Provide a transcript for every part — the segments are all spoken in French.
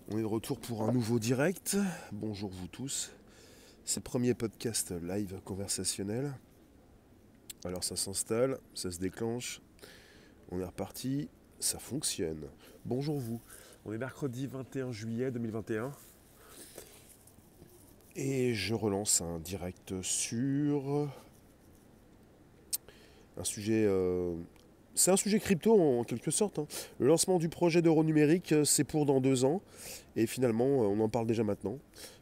On est de retour pour un nouveau direct. Bonjour vous tous. C'est le premier podcast live conversationnel. Alors ça s'installe, ça se déclenche. On est reparti, ça fonctionne. Bonjour vous. On est mercredi 21 juillet 2021. Et je relance un direct sur un sujet... c'est un sujet crypto en quelque sorte, hein. Le lancement du projet d'euro numérique, c'est pour dans 2 ans. Et finalement, on en parle déjà maintenant.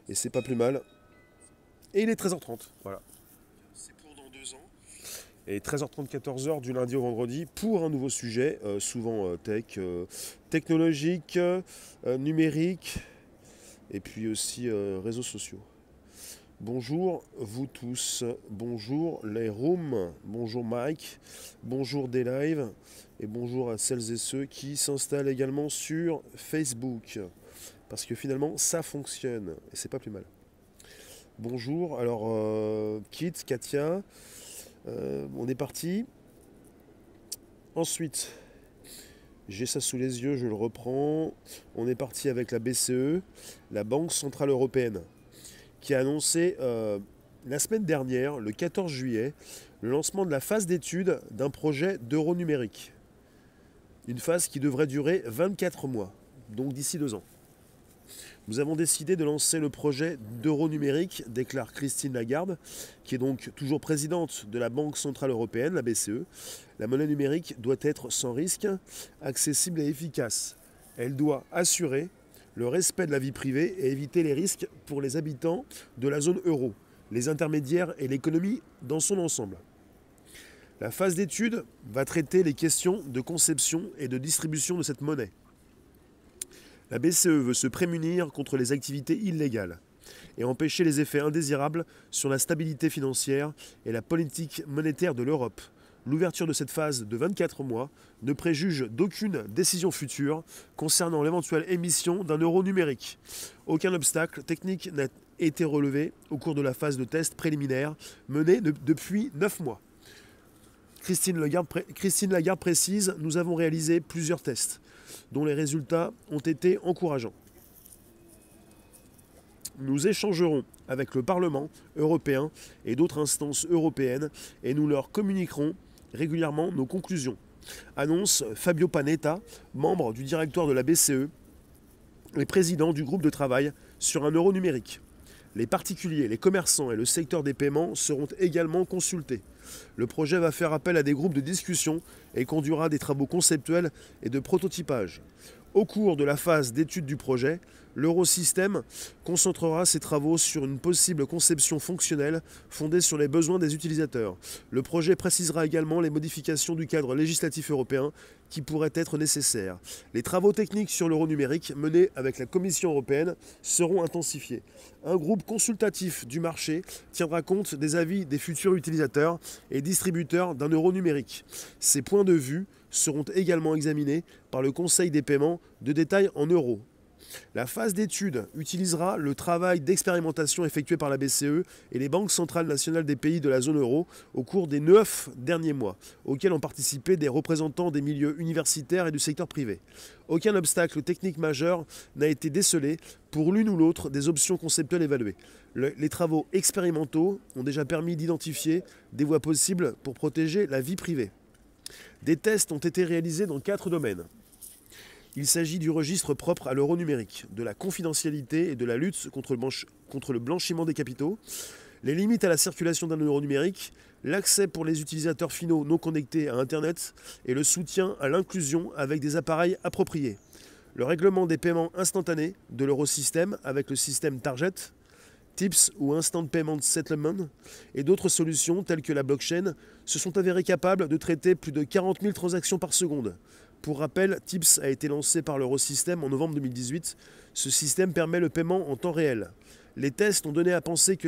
Et c'est pas plus mal. Et il est 13h30. Voilà. C'est pour dans 2 ans. Et 13h30, 14h du lundi au vendredi pour un nouveau sujet, souvent tech, technologique, numérique, et puis aussi réseaux sociaux. Bonjour vous tous, bonjour les rooms, bonjour Mike, bonjour des lives et bonjour à celles et ceux qui s'installent également sur Facebook. Parce que finalement ça fonctionne et c'est pas plus mal. Bonjour, alors Kit, Katia, on est parti. Ensuite, j'ai ça sous les yeux, je le reprends. On est parti avec la BCE, la Banque Centrale Européenne, qui a annoncé la semaine dernière, le 14 juillet, le lancement de la phase d'étude d'un projet d'euro numérique. Une phase qui devrait durer 24 mois, donc d'ici 2 ans. Nous avons décidé de lancer le projet d'euro numérique, déclare Christine Lagarde, qui est donc toujours présidente de la Banque Centrale Européenne, la BCE. La monnaie numérique doit être sans risque, accessible et efficace. Elle doit assurer le respect de la vie privée et éviter les risques pour les habitants de la zone euro, les intermédiaires et l'économie dans son ensemble. La phase d'étude va traiter les questions de conception et de distribution de cette monnaie. La BCE veut se prémunir contre les activités illégales et empêcher les effets indésirables sur la stabilité financière et la politique monétaire de l'Europe. L'ouverture de cette phase de 24 mois ne préjuge d'aucune décision future concernant l'éventuelle émission d'un euro numérique. Aucun obstacle technique n'a été relevé au cours de la phase de test préliminaire menée depuis 9 mois. Christine Lagarde précise « Nous avons réalisé plusieurs tests, dont les résultats ont été encourageants. Nous échangerons avec le Parlement européen et d'autres instances européennes et nous leur communiquerons régulièrement nos conclusions », annonce Fabio Panetta, membre du directoire de la BCE et président du groupe de travail sur un euro numérique. Les particuliers, les commerçants et le secteur des paiements seront également consultés. Le projet va faire appel à des groupes de discussion et conduira des travaux conceptuels et de prototypage. Au cours de la phase d'étude du projet, l'Eurosystème concentrera ses travaux sur une possible conception fonctionnelle fondée sur les besoins des utilisateurs. Le projet précisera également les modifications du cadre législatif européen qui pourraient être nécessaires. Les travaux techniques sur l'euro numérique menés avec la Commission européenne seront intensifiés. Un groupe consultatif du marché tiendra compte des avis des futurs utilisateurs et distributeurs d'un euro numérique. Ces points de vue seront également examinés par le Conseil des paiements de détail en euros. La phase d'étude utilisera le travail d'expérimentation effectué par la BCE et les banques centrales nationales des pays de la zone euro au cours des 9 derniers mois, auxquels ont participé des représentants des milieux universitaires et du secteur privé. Aucun obstacle technique majeur n'a été décelé pour l'une ou l'autre des options conceptuelles évaluées. Les travaux expérimentaux ont déjà permis d'identifier des voies possibles pour protéger la vie privée. Des tests ont été réalisés dans 4 domaines. Il s'agit du registre propre à l'euro numérique, de la confidentialité et de la lutte contre le blanchiment des capitaux, les limites à la circulation d'un euro numérique, l'accès pour les utilisateurs finaux non connectés à Internet et le soutien à l'inclusion avec des appareils appropriés. Le règlement des paiements instantanés de l'Eurosystème avec le système Target, TIPS ou Instant Payment Settlement et d'autres solutions telles que la blockchain se sont avérées capables de traiter plus de 40 000 transactions par seconde. Pour rappel, TIPS a été lancé par l'Eurosystème en novembre 2018. Ce système permet le paiement en temps réel. Les tests ont donné à penser que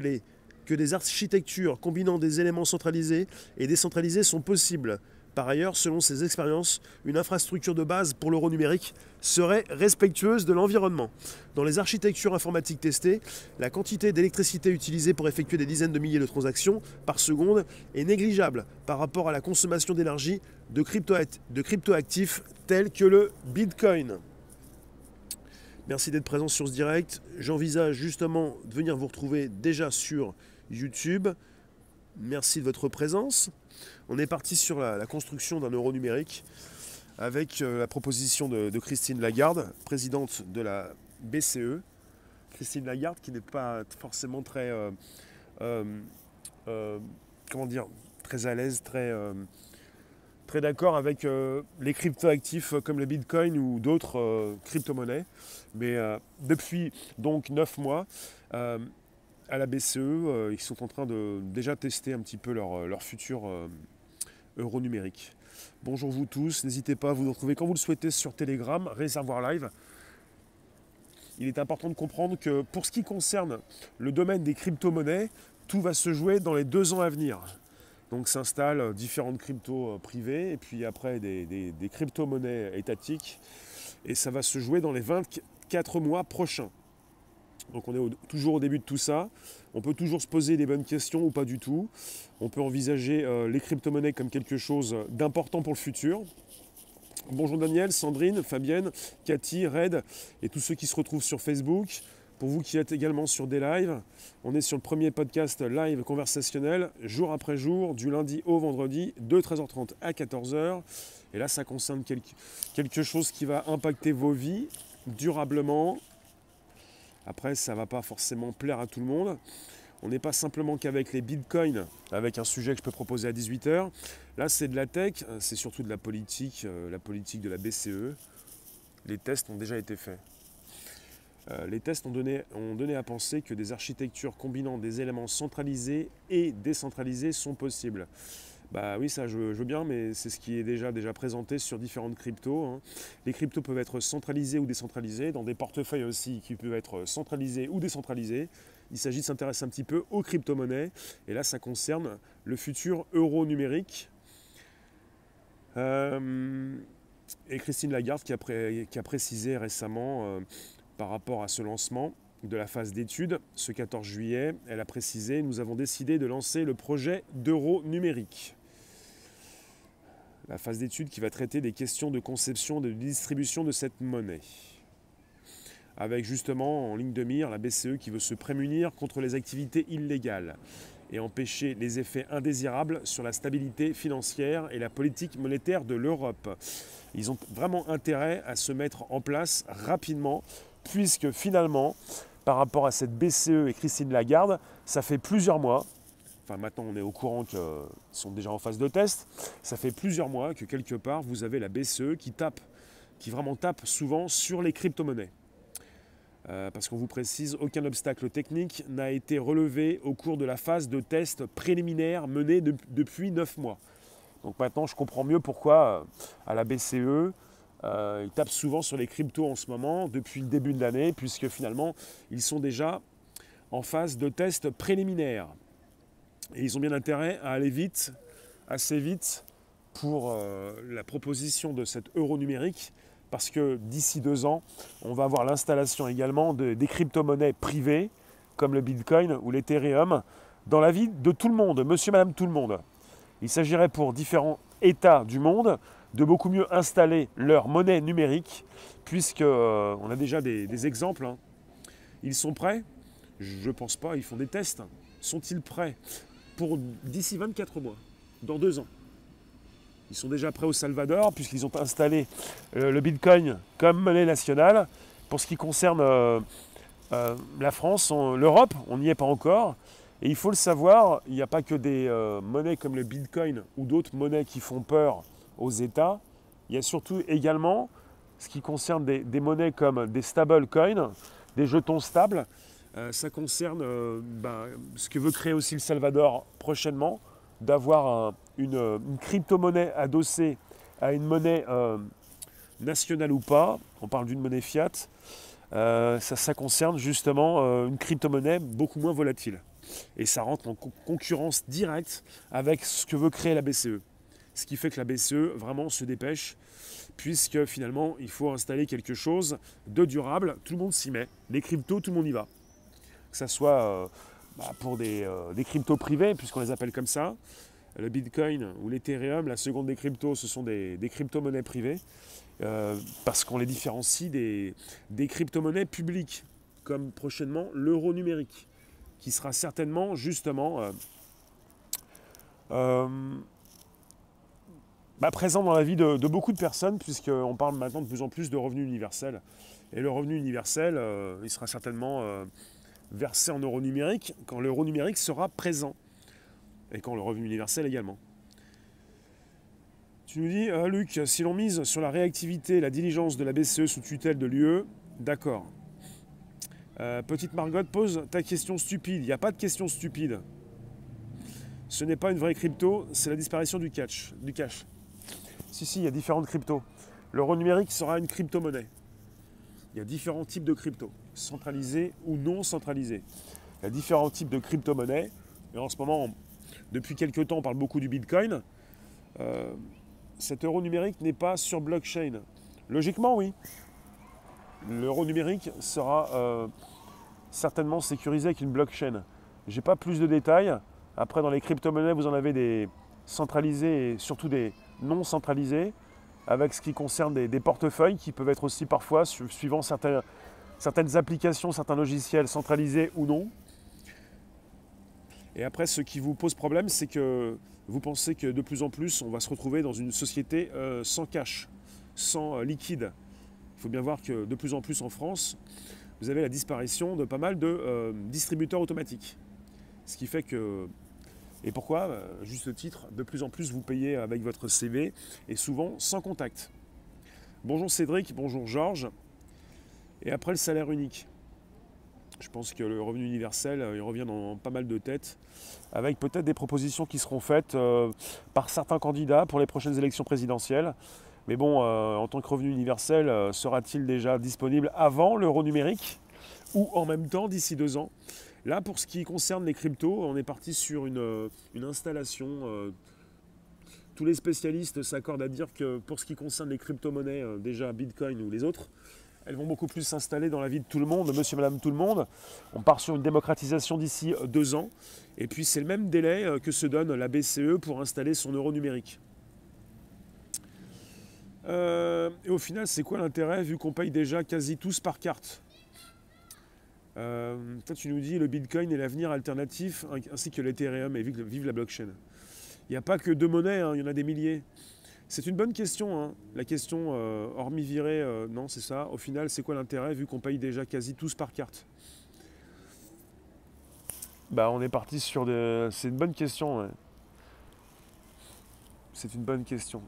des architectures combinant des éléments centralisés et décentralisés sont possibles. Par ailleurs, selon ces expériences, une infrastructure de base pour l'euro numérique serait respectueuse de l'environnement. Dans les architectures informatiques testées, la quantité d'électricité utilisée pour effectuer des dizaines de milliers de transactions par seconde est négligeable par rapport à la consommation d'énergie de cryptoactifs tels que le Bitcoin. Merci d'être présent sur ce direct. J'envisage justement de venir vous retrouver déjà sur YouTube. Merci de votre présence. On est parti sur la construction d'un euro numérique avec la proposition de Christine Lagarde, présidente de la BCE. Christine Lagarde qui n'est pas forcément très, très à l'aise, très d'accord avec les cryptoactifs comme le Bitcoin ou d'autres crypto-monnaies. Mais depuis donc 9 mois, à la BCE, ils sont en train de déjà tester un petit peu leur futur euro numérique. Bonjour vous tous, n'hésitez pas à vous retrouver quand vous le souhaitez sur Telegram, Réservoir Live. Il est important de comprendre que pour ce qui concerne le domaine des crypto-monnaies, tout va se jouer dans les 2 ans à venir. Donc s'installent différentes cryptos privées et puis après des crypto-monnaies étatiques. Et ça va se jouer dans les 24 mois prochains. Donc on est toujours au début de tout ça. On peut toujours se poser des bonnes questions ou pas du tout. On peut envisager les crypto-monnaies comme quelque chose d'important pour le futur. Bonjour Daniel, Sandrine, Fabienne, Cathy, Red et tous ceux qui se retrouvent sur Facebook. Pour vous qui êtes également sur des lives, on est sur le premier podcast live conversationnel, jour après jour, du lundi au vendredi, de 13h30 à 14h. Et là, ça concerne quelque chose qui va impacter vos vies durablement. Après, ça ne va pas forcément plaire à tout le monde. On n'est pas simplement qu'avec les bitcoins, avec un sujet que je peux proposer à 18h. Là, c'est de la tech, c'est surtout de la politique de la BCE. Les tests ont déjà été faits. Les tests ont donné à penser que des architectures combinant des éléments centralisés et décentralisés sont possibles. Bah oui, ça je veux bien, mais c'est ce qui est déjà présenté sur différentes cryptos, hein. Les cryptos peuvent être centralisés ou décentralisés, dans des portefeuilles aussi qui peuvent être centralisés ou décentralisés. Il s'agit de s'intéresser un petit peu aux crypto-monnaies, et là ça concerne le futur euro numérique. Et Christine Lagarde qui a précisé récemment par rapport à ce lancement de la phase d'études, ce 14 juillet, elle a précisé « Nous avons décidé de lancer le projet d'euro numérique ». La phase d'études qui va traiter des questions de conception et de distribution de cette monnaie. Avec justement en ligne de mire la BCE qui veut se prémunir contre les activités illégales et empêcher les effets indésirables sur la stabilité financière et la politique monétaire de l'Europe. Ils ont vraiment intérêt à se mettre en place rapidement, puisque finalement, par rapport à cette BCE et Christine Lagarde, ça fait plusieurs mois, enfin maintenant on est au courant qu'ils sont déjà en phase de test, ça fait plusieurs mois que quelque part vous avez la BCE qui vraiment tape souvent sur les crypto-monnaies. Parce qu'on vous précise, aucun obstacle technique n'a été relevé au cours de la phase de test préliminaire menée depuis 9 mois. Donc maintenant je comprends mieux pourquoi à la BCE, ils tapent souvent sur les cryptos en ce moment, depuis le début de l'année, puisque finalement, ils sont déjà en phase de test préliminaire. Et ils ont bien intérêt à aller vite, assez vite, pour la proposition de cet euro numérique, parce que d'ici 2 ans, on va avoir l'installation également des crypto-monnaies privées, comme le Bitcoin ou l'Ethereum, dans la vie de tout le monde, monsieur, madame, tout le monde. Il s'agirait pour différents États du monde de beaucoup mieux installer leur monnaie numérique, puisqu'on a déjà des exemples. Hein. Ils sont prêts? Je ne pense pas, ils font des tests. Sont-ils prêts pour d'ici 24 mois, dans 2 ans? Ils sont déjà prêts au Salvador, puisqu'ils ont installé le Bitcoin comme monnaie nationale. Pour ce qui concerne la France, l'Europe, on n'y est pas encore. Et il faut le savoir, il n'y a pas que des monnaies comme le Bitcoin ou d'autres monnaies qui font peur aux États. Il y a surtout également ce qui concerne des monnaies comme des stablecoins, des jetons stables. Ça concerne ce que veut créer aussi le Salvador prochainement, d'avoir une crypto-monnaie adossée à une monnaie nationale ou pas. On parle d'une monnaie fiat. Ça concerne justement une crypto-monnaie beaucoup moins volatile. Et ça rentre en concurrence directe avec ce que veut créer la BCE. Ce qui fait que la BCE vraiment se dépêche, puisque finalement il faut installer quelque chose de durable. Tout le monde s'y met. Les cryptos, tout le monde y va. Que ce soit pour des cryptos privés, puisqu'on les appelle comme ça. Le Bitcoin ou l'Ethereum, la seconde des cryptos, ce sont des crypto-monnaies privées. parce qu'on les différencie des crypto-monnaies publiques, comme prochainement l'euro numérique, qui sera certainement justement présent dans la vie de beaucoup de personnes, puisqu'on parle maintenant de plus en plus de revenu universel. Et le revenu universel, il sera certainement versé en euros numériques quand l'euro numérique sera présent, et quand le revenu universel également. Tu nous dis, Luc, si l'on mise sur la réactivité et la diligence de la BCE sous tutelle de l'UE, d'accord. Petite Margot pose ta question stupide. Il n'y a pas de question stupide. Ce n'est pas une vraie crypto, c'est la disparition du cash. Si, il y a différentes cryptos. L'euro numérique sera une crypto-monnaie. Il y a différents types de cryptos, centralisés ou non centralisés. Il y a différents types de crypto-monnaies. Et en ce moment, depuis quelques temps, on parle beaucoup du Bitcoin. Cet euro numérique n'est pas sur blockchain. Logiquement, oui. L'euro numérique sera certainement sécurisé avec une blockchain. Je n'ai pas plus de détails. Après, dans les crypto-monnaies, vous en avez des centralisés et surtout des non centralisés, avec ce qui concerne des portefeuilles qui peuvent être aussi parfois, suivant certaines applications, certains logiciels centralisés ou non. Et après, ce qui vous pose problème, c'est que vous pensez que de plus en plus, on va se retrouver dans une société sans cash, sans liquide. Il faut bien voir que de plus en plus en France, vous avez la disparition de pas mal de distributeurs automatiques. Ce qui fait que... Et pourquoi? Juste le titre, de plus en plus vous payez avec votre CV et souvent sans contact. Bonjour Cédric, bonjour Georges. Et après le salaire unique. Je pense que le revenu universel, il revient dans pas mal de têtes, avec peut-être des propositions qui seront faites par certains candidats pour les prochaines élections présidentielles. Mais bon, en tant que revenu universel, sera-t-il déjà disponible avant l'euro numérique ou en même temps d'ici 2 ans? Là, pour ce qui concerne les cryptos, on est parti sur une installation. Tous les spécialistes s'accordent à dire que pour ce qui concerne les crypto-monnaies, déjà Bitcoin ou les autres, elles vont beaucoup plus s'installer dans la vie de tout le monde, monsieur, madame, tout le monde. On part sur une démocratisation d'ici 2 ans. Et puis c'est le même délai que se donne la BCE pour installer son euro numérique. Et au final, c'est quoi l'intérêt vu qu'on paye déjà quasi tous par carte? Toi, tu nous dis le Bitcoin est l'avenir alternatif ainsi que l'Ethereum et vive la blockchain. Il n'y a pas que 2 monnaies, hein, il y en a des milliers. C'est une bonne question. Hein. La question, hormis virer, non, c'est ça. Au final, c'est quoi l'intérêt vu qu'on paye déjà quasi tous par carte? On est parti sur des... C'est une bonne question. Ouais. C'est une bonne question.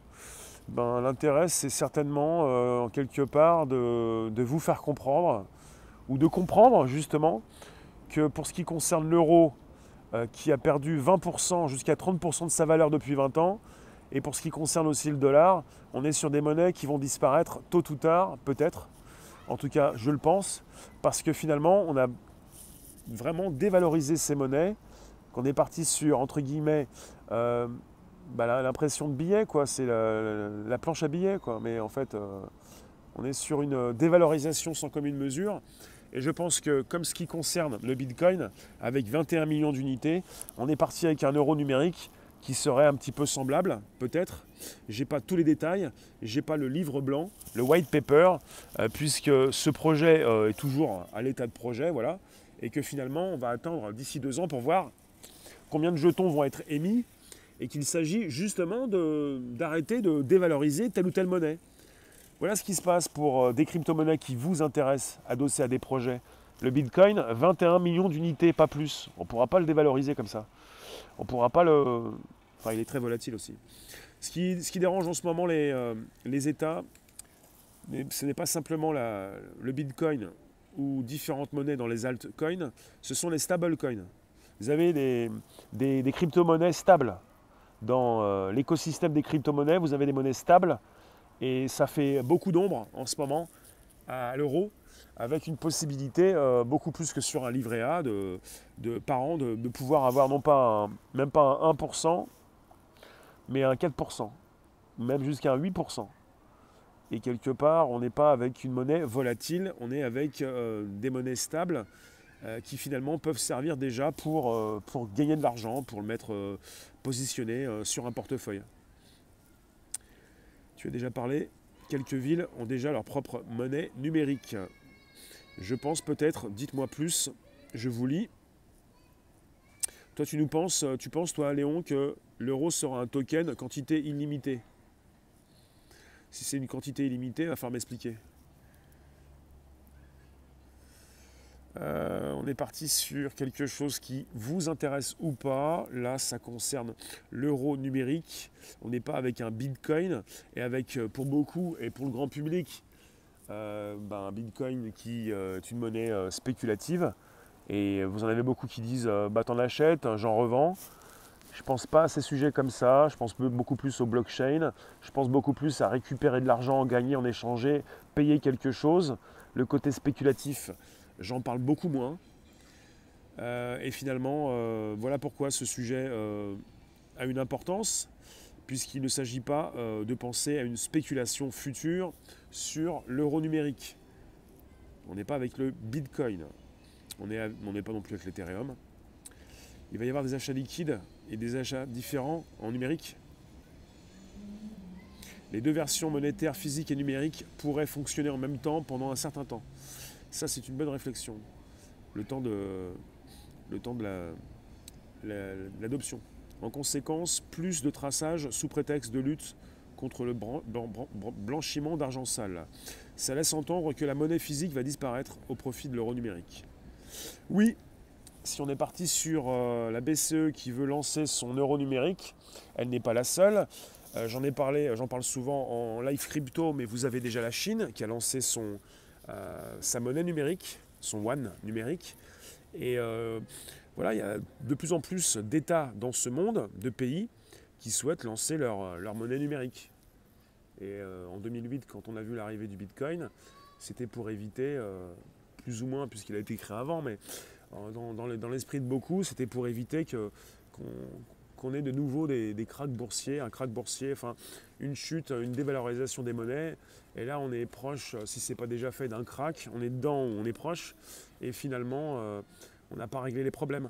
L'intérêt, c'est certainement, en quelque part, de vous faire comprendre, ou de comprendre, justement, que pour ce qui concerne l'euro, qui a perdu 20% jusqu'à 30% de sa valeur depuis 20 ans, et pour ce qui concerne aussi le dollar, on est sur des monnaies qui vont disparaître tôt ou tard, peut-être. En tout cas, je le pense, parce que finalement, on a vraiment dévalorisé ces monnaies, qu'on est parti sur, entre guillemets, l'impression de billets, quoi. C'est la planche à billets, quoi. Mais en fait, on est sur une dévalorisation sans commune mesure. Et je pense que, comme ce qui concerne le Bitcoin, avec 21 millions d'unités, on est parti avec un euro numérique qui serait un petit peu semblable, peut-être. Je n'ai pas tous les détails, je n'ai pas le livre blanc, le white paper, puisque ce projet est toujours à l'état de projet, voilà, et que finalement, on va attendre d'ici 2 ans pour voir combien de jetons vont être émis, et qu'il s'agit justement d'arrêter de dévaloriser telle ou telle monnaie. Voilà ce qui se passe pour des crypto-monnaies qui vous intéressent, adossées à des projets. Le Bitcoin, 21 millions d'unités, pas plus. On ne pourra pas le dévaloriser comme ça. On ne pourra pas le... Enfin, il est très volatile aussi. Ce qui dérange en ce moment les États, ce n'est pas simplement le Bitcoin ou différentes monnaies dans les altcoins, ce sont les stablecoins. Vous avez des crypto-monnaies stables. Dans l'écosystème des crypto-monnaies, vous avez des monnaies stables. Et ça fait beaucoup d'ombre en ce moment à l'euro, avec une possibilité beaucoup plus que sur un livret A par an de pouvoir avoir non pas même pas un 1%, mais un 4%, même jusqu'à un 8%. Et quelque part, on n'est pas avec une monnaie volatile, on est avec des monnaies stables qui finalement peuvent servir déjà pour gagner de l'argent, pour le mettre positionné sur un portefeuille. Tu as déjà parlé quelques villes ont déjà leur propre monnaie numérique. Je pense peut-être, dites-moi plus, je vous lis. Toi, tu penses, toi, Léon, que l'euro sera un token quantité illimitée? Si c'est une quantité illimitée, il va falloir m'expliquer. On est parti sur quelque chose qui vous intéresse ou pas. Là, ça concerne l'euro numérique. On n'est pas avec un bitcoin. Et avec, pour beaucoup et pour le grand public, un bitcoin qui est une monnaie spéculative. Et vous en avez beaucoup qui disent t'en achètes, j'en revends. Je pense pas à ces sujets comme ça. Je pense beaucoup plus au blockchain. Je pense beaucoup plus à récupérer de l'argent, gagner en échanger, payer quelque chose. Le côté spéculatif, j'en parle beaucoup moins. Et finalement, voilà pourquoi ce sujet a une importance, puisqu'il ne s'agit pas de penser à une spéculation future sur l'euro numérique. On n'est pas avec le Bitcoin. On n'est pas non plus avec l'Ethereum. Il va y avoir des achats liquides et des achats différents en numérique. Les deux versions monétaires physiques et numériques pourraient fonctionner en même temps pendant un certain temps. Ça, c'est une bonne réflexion. Le temps de l'adoption. En conséquence, plus de traçage sous prétexte de lutte contre le blanchiment d'argent sale. Ça laisse entendre que la monnaie physique va disparaître au profit de l'euro numérique. Oui, si on est parti sur la BCE qui veut lancer son euro numérique, elle n'est pas la seule. J'en parle souvent en live crypto, mais vous avez déjà la Chine qui a lancé sa monnaie numérique, son yuan numérique. Et voilà, il y a de plus en plus d'États dans ce monde, de pays, qui souhaitent lancer leur monnaie numérique. Et en 2008, quand on a vu l'arrivée du Bitcoin, c'était pour éviter, plus ou moins, puisqu'il a été créé avant, mais dans l'esprit de beaucoup, c'était pour éviter qu'on ait de nouveau des cracks boursiers, un crack boursier, enfin une chute, une dévalorisation des monnaies. Et là, on est proche, si ce n'est pas déjà fait, d'un crack. On est dedans, on est proche. Et finalement, on n'a pas réglé les problèmes.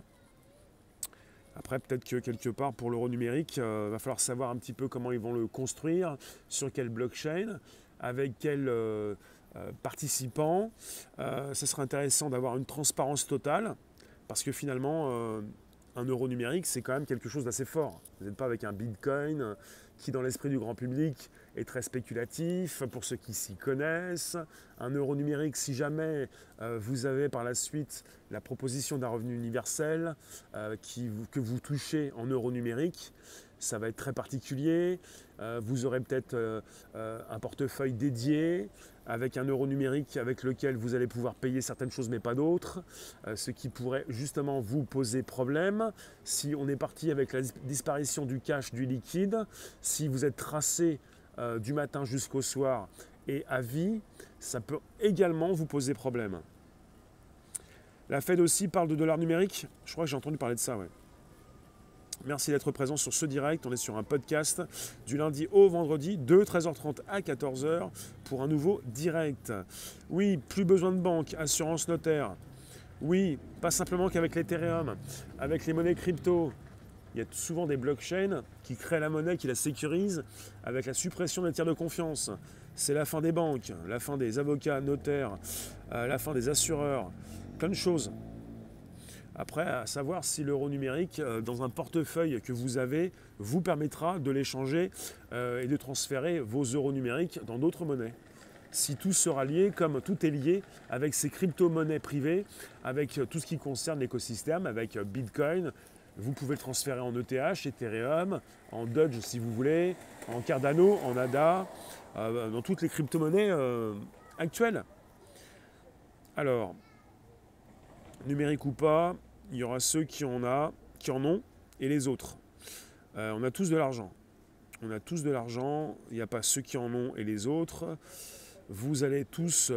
Après, peut-être que quelque part, pour l'euro numérique, il va falloir savoir un petit peu comment ils vont le construire, sur quelle blockchain, avec quels participants. Ça serait intéressant d'avoir une transparence totale, parce que finalement, un euro numérique, c'est quand même quelque chose d'assez fort. Vous n'êtes pas avec un bitcoin qui, dans l'esprit du grand public, est très spéculatif, pour ceux qui s'y connaissent. Un euro numérique, si jamais vous avez par la suite la proposition d'un revenu universel que vous touchez en euro numérique, ça va être très particulier. Vous aurez peut-être un portefeuille dédié avec un euro numérique avec lequel vous allez pouvoir payer certaines choses mais pas d'autres, ce qui pourrait justement vous poser problème. Si on est parti avec la disparition du cash, du liquide, si vous êtes tracé du matin jusqu'au soir et à vie, ça peut également vous poser problème. La Fed aussi parle de dollar numérique. Je crois que j'ai entendu parler de ça, ouais. Merci d'être présent sur ce direct. On est sur un podcast du lundi au vendredi de 13h30 à 14h pour un nouveau direct. Oui, plus besoin de banque, assurance notaire. Oui, pas simplement qu'avec l'Ethereum, avec les monnaies crypto. Il y a souvent des blockchains qui créent la monnaie, qui la sécurisent avec la suppression des tiers de confiance. C'est la fin des banques, la fin des avocats, notaires, la fin des assureurs, plein de choses. Après, à savoir si l'euro numérique, dans un portefeuille que vous avez, vous permettra de l'échanger et de transférer vos euros numériques dans d'autres monnaies. Si tout sera lié, comme tout est lié avec ces crypto-monnaies privées, avec tout ce qui concerne l'écosystème, avec Bitcoin, vous pouvez le transférer en ETH, Ethereum, en Doge si vous voulez, en Cardano, en ADA, dans toutes les crypto-monnaies actuelles. Alors, numérique ou pas, il y aura ceux qui en ont, et les autres. On a tous de l'argent. On a tous de l'argent, il n'y a pas ceux qui en ont et les autres. Vous allez tous,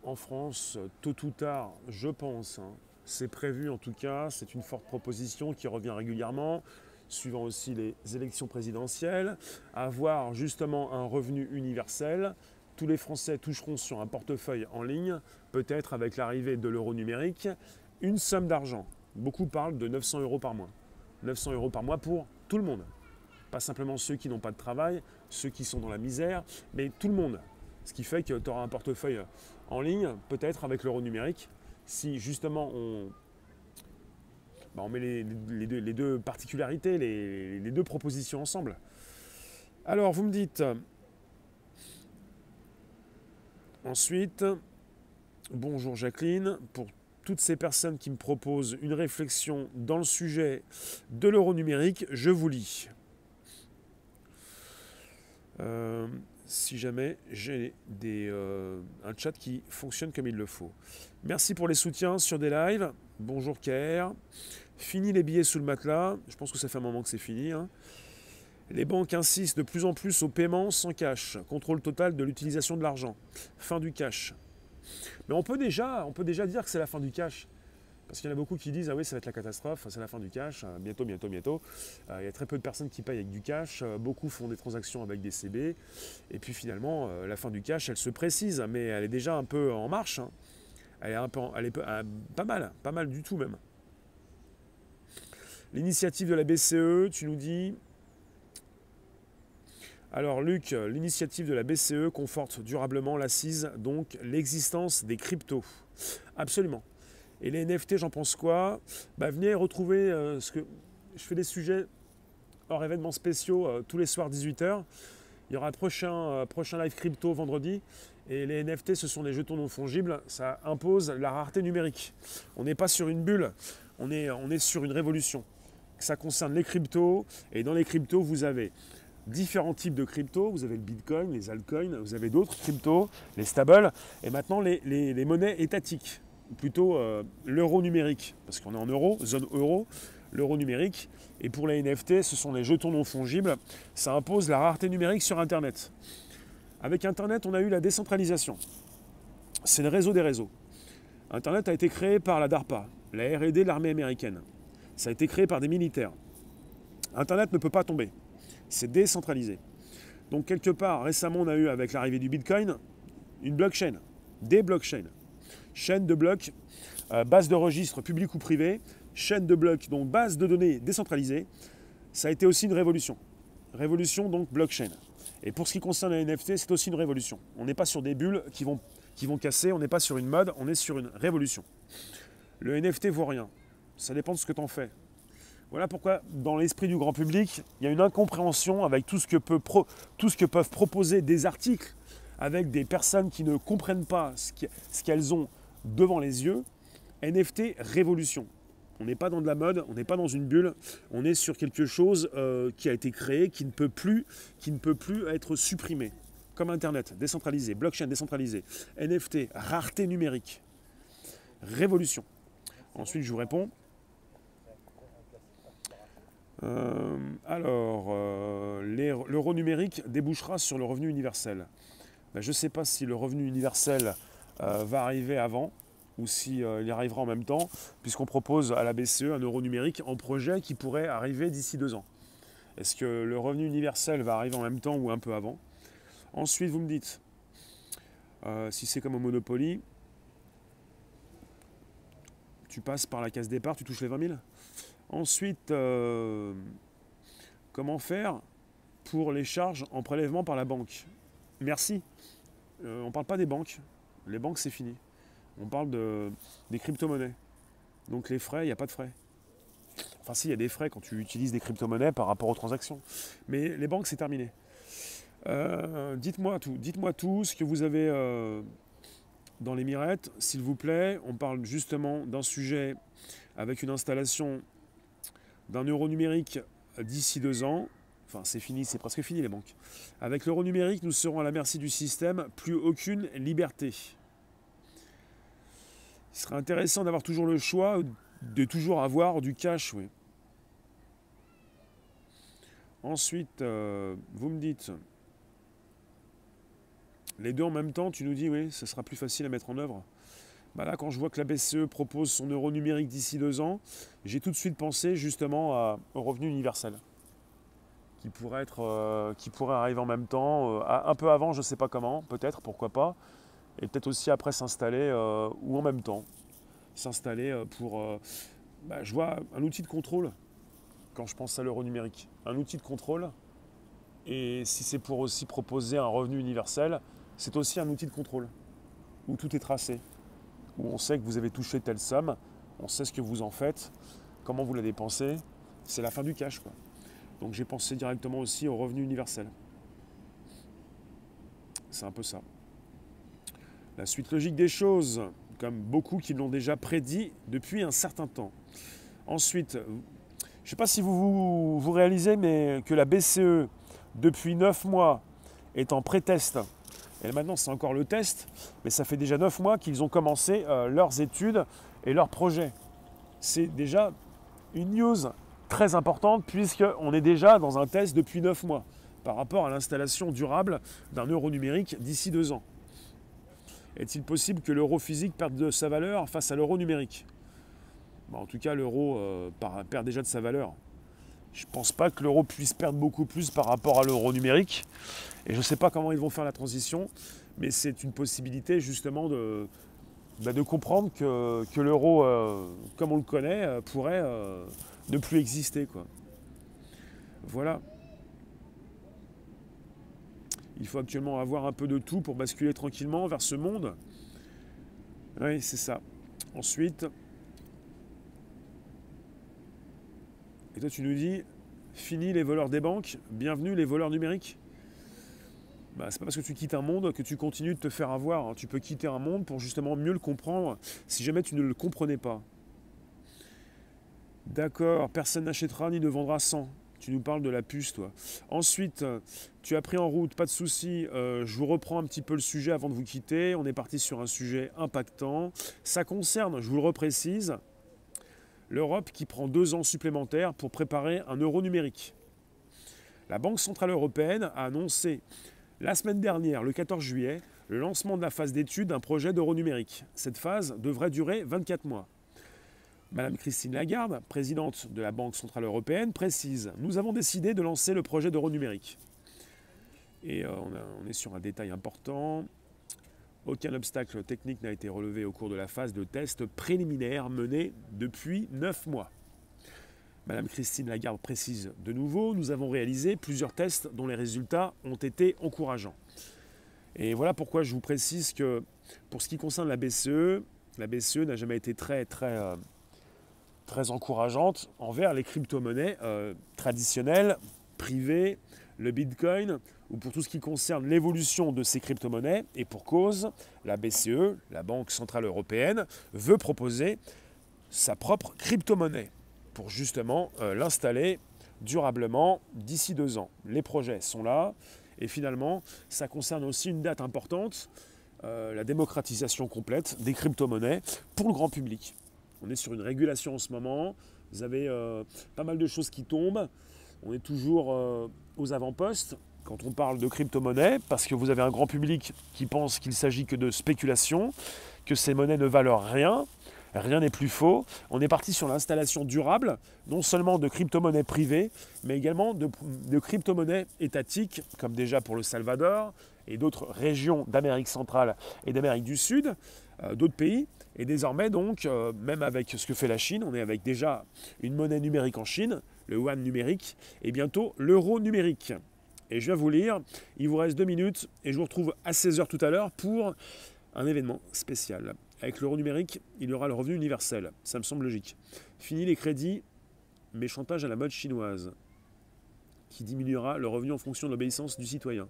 en France, tôt ou tard, je pense, c'est prévu en tout cas, c'est une forte proposition qui revient régulièrement, suivant aussi les élections présidentielles, avoir justement un revenu universel. Tous les Français toucheront sur un portefeuille en ligne, peut-être avec l'arrivée de l'euro numérique, une somme d'argent. Beaucoup parlent de 900 € par mois. 900 € par mois pour tout le monde. Pas simplement ceux qui n'ont pas de travail, ceux qui sont dans la misère, mais tout le monde. Ce qui fait que tu auras un portefeuille en ligne, peut-être avec l'euro numérique, si justement on met les deux particularités, les deux propositions ensemble. Alors, vous me dites, ensuite, bonjour Jacqueline, pour toutes ces personnes qui me proposent une réflexion dans le sujet de l'euro numérique, je vous lis. Si jamais j'ai un chat qui fonctionne comme il le faut. Merci pour les soutiens sur des lives. Bonjour KR. Fini les billets sous le matelas. Je pense que ça fait un moment que c'est fini. Hein. Les banques insistent de plus en plus au paiement sans cash. Contrôle total de l'utilisation de l'argent. Fin du cash. Mais on peut déjà dire que c'est la fin du cash. Parce qu'il y en a beaucoup qui disent « Ah oui, ça va être la catastrophe, c'est la fin du cash, bientôt. » Il y a très peu de personnes qui payent avec du cash, beaucoup font des transactions avec des CB. Et puis finalement, la fin du cash, elle se précise, mais elle est déjà un peu en marche. Hein. Elle est pas mal du tout même. L'initiative de la BCE, tu nous dis… Alors Luc, l'initiative de la BCE conforte durablement l'assise, donc l'existence des cryptos. Absolument. Et les NFT, j'en pense quoi? Venez retrouver ce que… Je fais des sujets hors événements spéciaux tous les soirs 18h. Il y aura le prochain live crypto vendredi. Et les NFT, ce sont des jetons non fongibles. Ça impose la rareté numérique. On n'est pas sur une bulle, on est sur une révolution. Ça concerne les cryptos. Et dans les cryptos, vous avez différents types de cryptos. Vous avez le Bitcoin, les altcoins, vous avez d'autres cryptos, les stables. Et maintenant, les monnaies étatiques. Plutôt l'euro numérique, parce qu'on est en euro, zone euro, l'euro numérique. Et pour les NFT, ce sont les jetons non fongibles. Ça impose la rareté numérique sur Internet. Avec Internet, on a eu la décentralisation. C'est le réseau des réseaux. Internet a été créé par la DARPA, la R&D de l'armée américaine. Ça a été créé par des militaires. Internet ne peut pas tomber. C'est décentralisé. Donc quelque part, récemment, on a eu avec l'arrivée du Bitcoin, une blockchain, des blockchains. Chaîne de blocs, base de registres publics ou privés, chaîne de blocs, donc base de données décentralisée, ça a été aussi une révolution. Révolution, donc blockchain. Et pour ce qui concerne les NFT, c'est aussi une révolution. On n'est pas sur des bulles qui vont casser, on n'est pas sur une mode, on est sur une révolution. Le NFT vaut rien. Ça dépend de ce que tu en fais. Voilà pourquoi, dans l'esprit du grand public, il y a une incompréhension avec tout ce que peuvent proposer des articles, avec des personnes qui ne comprennent pas ce qu'elles ont devant les yeux. NFT, révolution. On n'est pas dans de la mode, on n'est pas dans une bulle, on est sur quelque chose qui a été créé, qui ne peut plus être supprimé. Comme Internet, décentralisé, blockchain décentralisé, NFT, rareté numérique, révolution. Ensuite, je vous réponds. L'euro numérique débouchera sur le revenu universel. Je ne sais pas si le revenu universel va arriver avant ou s'il y arrivera en même temps, puisqu'on propose à la BCE un euro numérique en projet qui pourrait arriver d'ici 2 ans. Est-ce que le revenu universel va arriver en même temps ou un peu avant? Ensuite, vous me dites, si c'est comme au Monopoly, tu passes par la case départ, tu touches les 20 000. Ensuite, comment faire pour les charges en prélèvement par la banque? Merci. On ne parle pas des banques. Les banques, c'est fini. On parle des crypto-monnaies. Donc les frais, il n'y a pas de frais. Enfin si, il y a des frais quand tu utilises des crypto-monnaies par rapport aux transactions. Mais les banques, c'est terminé. Dites-moi tout ce que vous avez dans les mirettes, s'il vous plaît. On parle justement d'un sujet avec une installation d'un euro numérique d'ici 2 ans. Enfin, c'est fini, c'est presque fini les banques. Avec l'euro numérique, nous serons à la merci du système, plus aucune liberté. Il serait intéressant d'avoir toujours le choix, de toujours avoir du cash, oui. Ensuite, vous me dites, les deux en même temps, tu nous dis, oui, ça sera plus facile à mettre en œuvre. Là, quand je vois que la BCE propose son euro numérique d'ici 2 ans, j'ai tout de suite pensé justement au revenu universel, qui pourrait arriver en même temps, un peu avant, je ne sais pas comment, peut-être, pourquoi pas, et peut-être aussi après s'installer, ou en même temps, s'installer pour… je vois un outil de contrôle, quand je pense à l'euro numérique. Un outil de contrôle, et si c'est pour aussi proposer un revenu universel, c'est aussi un outil de contrôle, où tout est tracé, où on sait que vous avez touché telle somme, on sait ce que vous en faites, comment vous la dépensez, c'est la fin du cash, quoi. Donc j'ai pensé directement aussi au revenu universel. C'est un peu ça. La suite logique des choses, comme beaucoup qui l'ont déjà prédit depuis un certain temps. Ensuite, je ne sais pas si vous réalisez, mais que la BCE, depuis 9 mois, est en pré-test. Et maintenant, c'est encore le test, mais ça fait déjà 9 mois qu'ils ont commencé leurs études et leurs projets. C'est déjà une news très importante, puisqu'on est déjà dans un test depuis 9 mois, par rapport à l'installation durable d'un euro numérique d'ici 2 ans. Est-il possible que l'euro physique perde de sa valeur face à l'euro numérique ? En tout cas, l'euro perd déjà de sa valeur. Je ne pense pas que l'euro puisse perdre beaucoup plus par rapport à l'euro numérique. Et je ne sais pas comment ils vont faire la transition, mais c'est une possibilité justement de comprendre que l'euro, comme on le connaît, pourrait ne plus exister, quoi. Voilà. Il faut actuellement avoir un peu de tout pour basculer tranquillement vers ce monde. Oui, c'est ça. Ensuite, et toi tu nous dis, fini les voleurs des banques, bienvenue les voleurs numériques. C'est pas parce que tu quittes un monde que tu continues de te faire avoir. Tu peux quitter un monde pour justement mieux le comprendre si jamais tu ne le comprenais pas. D'accord, personne n'achètera ni ne vendra sans. Tu nous parles de la puce, toi. Ensuite, tu as pris en route, pas de souci. Je vous reprends un petit peu le sujet avant de vous quitter. On est parti sur un sujet impactant. Ça concerne, je vous le reprécise, l'Europe qui prend 2 ans supplémentaires pour préparer un euro numérique. La Banque Centrale Européenne a annoncé la semaine dernière, le 14 juillet, le lancement de la phase d'étude d'un projet d'euro numérique. Cette phase devrait durer 24 mois. Madame Christine Lagarde, présidente de la Banque Centrale Européenne, précise « Nous avons décidé de lancer le projet d'euro numérique. » Et on est sur un détail important. Aucun obstacle technique n'a été relevé au cours de la phase de test préliminaire menée depuis 9 mois. Madame Christine Lagarde précise de nouveau « Nous avons réalisé plusieurs tests dont les résultats ont été encourageants. » Et voilà pourquoi je vous précise que pour ce qui concerne la BCE n'a jamais été très encourageante envers les crypto-monnaies traditionnelles, privées, le Bitcoin, ou pour tout ce qui concerne l'évolution de ces crypto-monnaies. Et pour cause, la BCE, la Banque Centrale Européenne, veut proposer sa propre crypto-monnaie pour justement l'installer durablement d'ici 2 ans. Les projets sont là, et finalement, ça concerne aussi une date importante, la démocratisation complète des crypto-monnaies pour le grand public. On est sur une régulation en ce moment, vous avez pas mal de choses qui tombent, on est toujours aux avant-postes quand on parle de crypto-monnaies, parce que vous avez un grand public qui pense qu'il ne s'agit que de spéculation, que ces monnaies ne valent rien, rien n'est plus faux. On est parti sur l'installation durable, non seulement de crypto-monnaies privées, mais également de crypto-monnaies étatiques, comme déjà pour le Salvador et d'autres régions d'Amérique centrale et d'Amérique du Sud, d'autres pays. Et désormais, donc, même avec ce que fait la Chine, on est avec déjà une monnaie numérique en Chine, le yuan numérique, et bientôt l'euro numérique. Et je vais vous lire, il vous reste 2 minutes, et je vous retrouve à 16h tout à l'heure pour un événement spécial. Avec l'euro numérique, il y aura le revenu universel. Ça me semble logique. Fini les crédits, mais chantage à la mode chinoise, qui diminuera le revenu en fonction de l'obéissance du citoyen.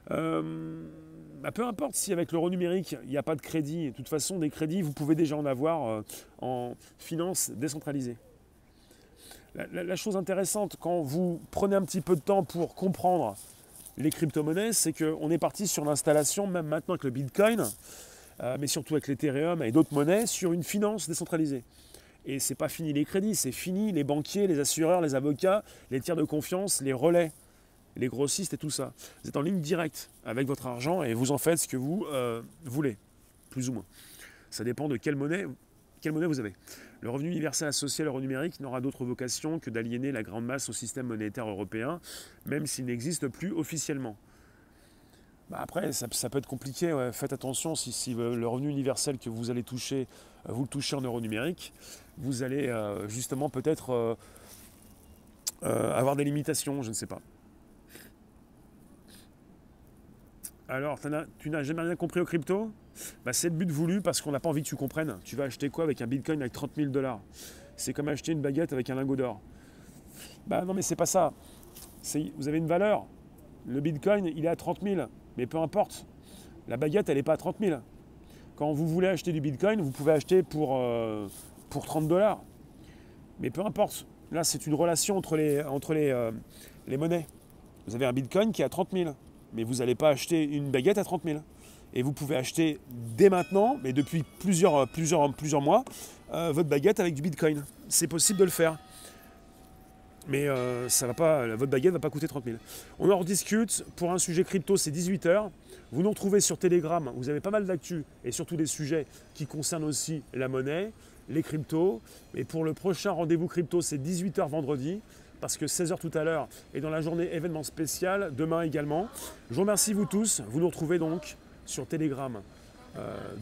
Peu importe si avec l'euro numérique, il n'y a pas de crédit. De toute façon, des crédits, vous pouvez déjà en avoir en finance décentralisée. La chose intéressante, quand vous prenez un petit peu de temps pour comprendre les crypto-monnaies, c'est qu'on est parti sur l'installation, même maintenant avec le Bitcoin, mais surtout avec l'Ethereum et d'autres monnaies, sur une finance décentralisée. Et c'est pas fini les crédits, c'est fini les banquiers, les assureurs, les avocats, les tiers de confiance, les relais, les grossistes et tout ça. Vous êtes en ligne directe avec votre argent et vous en faites ce que vous voulez, plus ou moins. Ça dépend de quelle monnaie vous avez. Le revenu universel associé à l'euro numérique n'aura d'autre vocation que d'aliéner la grande masse au système monétaire européen, même s'il n'existe plus officiellement. Après, ça peut être compliqué. Ouais. Faites attention, si le revenu universel que vous allez toucher, vous le touchez en euro numérique, vous allez justement peut-être avoir des limitations, je ne sais pas. Alors, tu n'as jamais rien compris au crypto? C'est le but voulu parce qu'on n'a pas envie que tu comprennes. Tu vas acheter quoi avec un bitcoin avec 30 000 $? C'est comme acheter une baguette avec un lingot d'or. Non, mais c'est pas ça. Vous avez une valeur. Le bitcoin, il est à 30 000. Mais peu importe. La baguette, elle n'est pas à 30 000. Quand vous voulez acheter du bitcoin, vous pouvez acheter pour 30 $. Mais peu importe. Là, c'est une relation entre les monnaies. Vous avez un bitcoin qui est à 30 000. Mais vous n'allez pas acheter une baguette à 30 000. Et vous pouvez acheter dès maintenant, mais depuis plusieurs mois, votre baguette avec du bitcoin. C'est possible de le faire. Mais votre baguette ne va pas coûter 30 000. On en rediscute. Pour un sujet crypto, c'est 18 h. Vous nous retrouvez sur Telegram. Vous avez pas mal d'actu et surtout des sujets qui concernent aussi la monnaie, les cryptos. Et pour le prochain rendez-vous crypto, c'est 18 h vendredi. Parce que 16 h tout à l'heure et dans la journée événement spécial, demain également. Je vous remercie vous tous. Vous nous retrouvez donc sur Telegram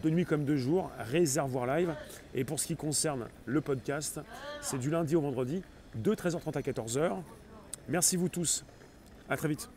de nuit comme de jour, Réservoir Live. Et pour ce qui concerne le podcast, c'est du lundi au vendredi de 13h30 à 14h. Merci vous tous. À très vite.